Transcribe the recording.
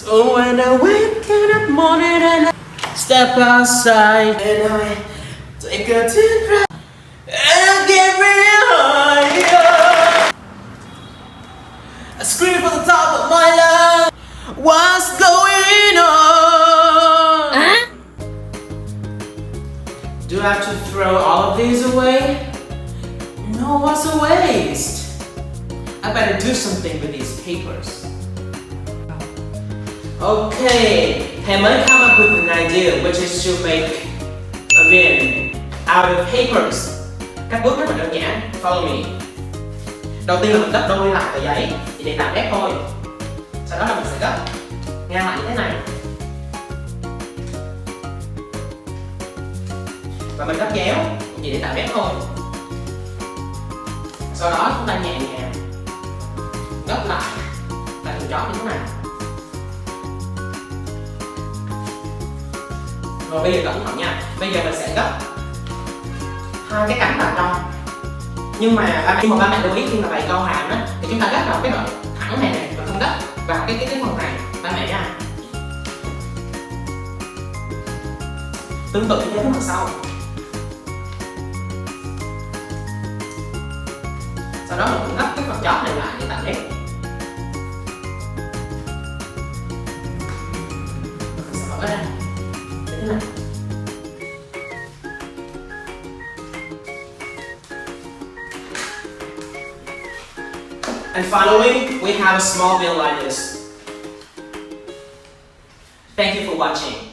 So when I wake up morning and I step outside and I take a deep breath and get real high. I scream from the top of my lungs, what's going on? Do I have to throw all of these away? No, what's a waste? I better do something with these papers. Okay, I might come up with an idea, which is to make a bin out of papers. Các bước rất là đơn giản, follow me. Đầu tiên là mình gấp đôi lại tờ giấy chỉ để tạo ghép thôi. Sau đó là mình sẽ gấp ngang lại như thế này. Và mình gấp chéo cũng chỉ để tạo ghép thôi. Sau đó chúng ta nhẹ nhàng gấp lại tại hình chóp như thế này. Rồi bây giờ cẩn thận nha. Bây giờ mình sẽ gấp hai cái cánh vào trong. Nhưng mà ba mẹ lưu ý khi mà bày câu hàm á thì chúng ta gấp vào cái đoạn thẳng này này và không gấp vào cái phần này ba mẹ nha. Tương tự như thế phần sau. Sau đó mình cũng gấp cái phần chóp này lại để tạo nét. Mình sẽ mở ra như thế này. And finally, we have a small bill like this. Thank you for watching.